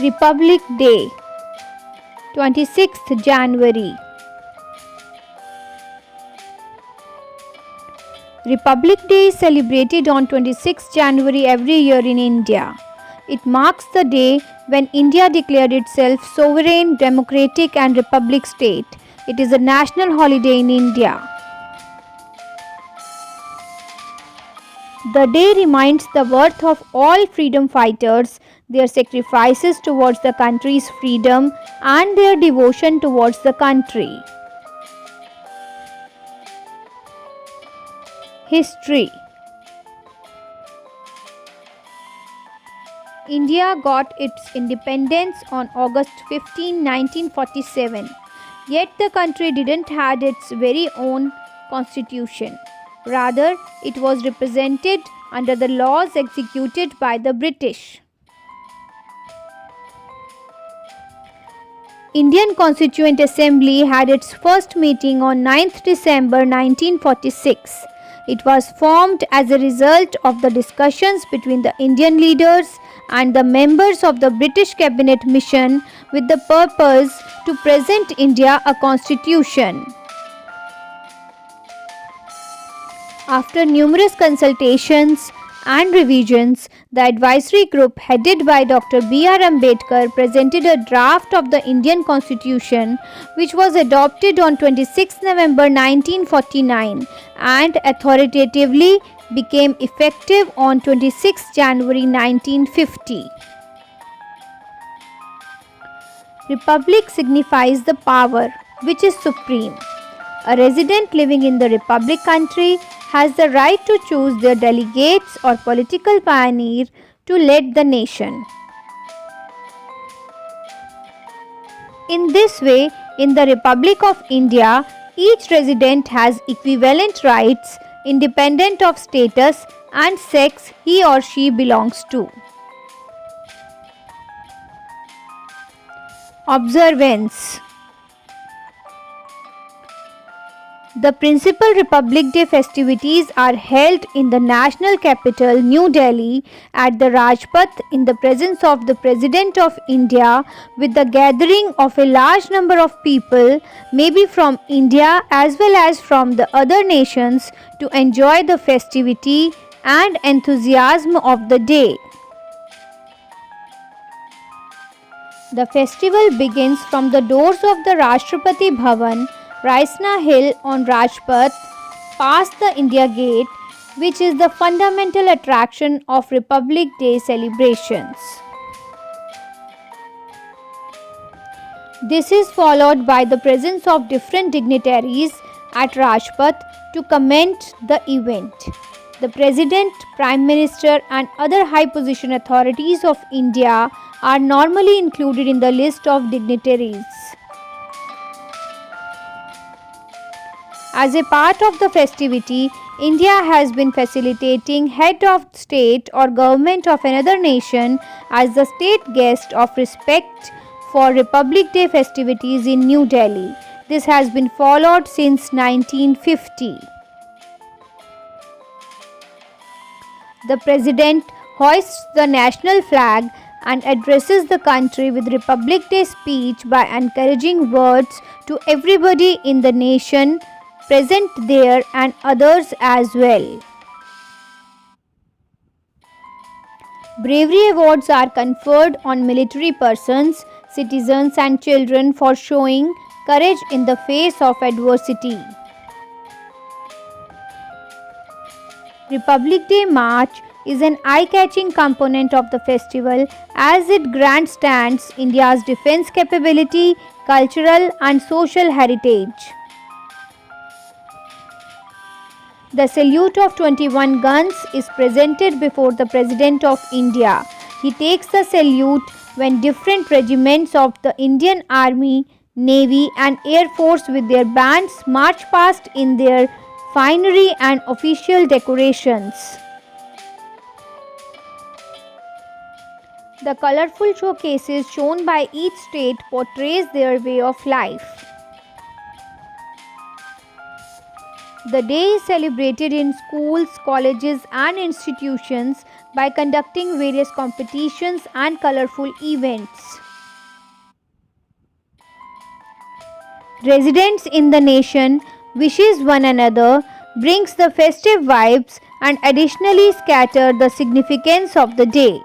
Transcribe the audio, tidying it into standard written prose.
Republic Day, 26th January. Republic Day is celebrated on 26th January every year in India. It marks the day when India declared itself sovereign, democratic and republic state. It is a national holiday in India. The day reminds the worth of all freedom fighters, their sacrifices towards the country's freedom and their devotion towards the country. History. India got its independence on August 15, 1947. Yet the country didn't have its very own constitution. Rather, it was represented under the laws executed by the British. Indian Constituent Assembly had its first meeting on 9th December 1946. It was formed as a result of the discussions between the Indian leaders and the members of the British Cabinet Mission with the purpose to present India a constitution. After numerous consultations and revisions, the advisory group headed by Dr. B.R. Ambedkar presented a draft of the Indian Constitution which was adopted on 26 November 1949 and authoritatively became effective on 26 January 1950. Republic signifies the power which is supreme. A resident living in the Republic country has the right to choose their delegates or political pioneer to lead the nation. In this way, in the Republic of India, each resident has equivalent rights independent of status and sex he or she belongs to. Observance. The principal Republic Day festivities are held in the national capital, New Delhi, at the Rajpath in the presence of the President of India, with the gathering of a large number of people, maybe from India as well as from the other nations, to enjoy the festivity and enthusiasm of the day. The festival begins from the doors of the Rashtrapati Bhavan, Raisna Hill on Rajpath, past the India Gate, which is the fundamental attraction of Republic Day celebrations. This is followed by the presence of different dignitaries at Rajpath to comment the event. The President, Prime Minister and other high position authorities of India are normally included in the list of dignitaries. As a part of the festivity, India has been facilitating head of state or government of another nation as the state guest of respect for Republic Day festivities in New Delhi. This has been followed since 1950. The President hoists the national flag and addresses the country with Republic Day speech by encouraging words to everybody in the nation present there and others as well. Bravery awards are conferred on military persons, citizens and children for showing courage in the face of adversity. Republic Day March is an eye-catching component of the festival as it grandstands India's defense capability, cultural and social heritage. The salute of 21 guns is presented before the President of India. He takes the salute when different regiments of the Indian Army, Navy and Air Force with their bands march past in their finery and official decorations. The colorful showcases shown by each state portrays their way of life. The day is celebrated in schools, colleges, and institutions by conducting various competitions and colorful events. Residents in the nation wishes one another, brings the festive vibes, and additionally scatter the significance of the day.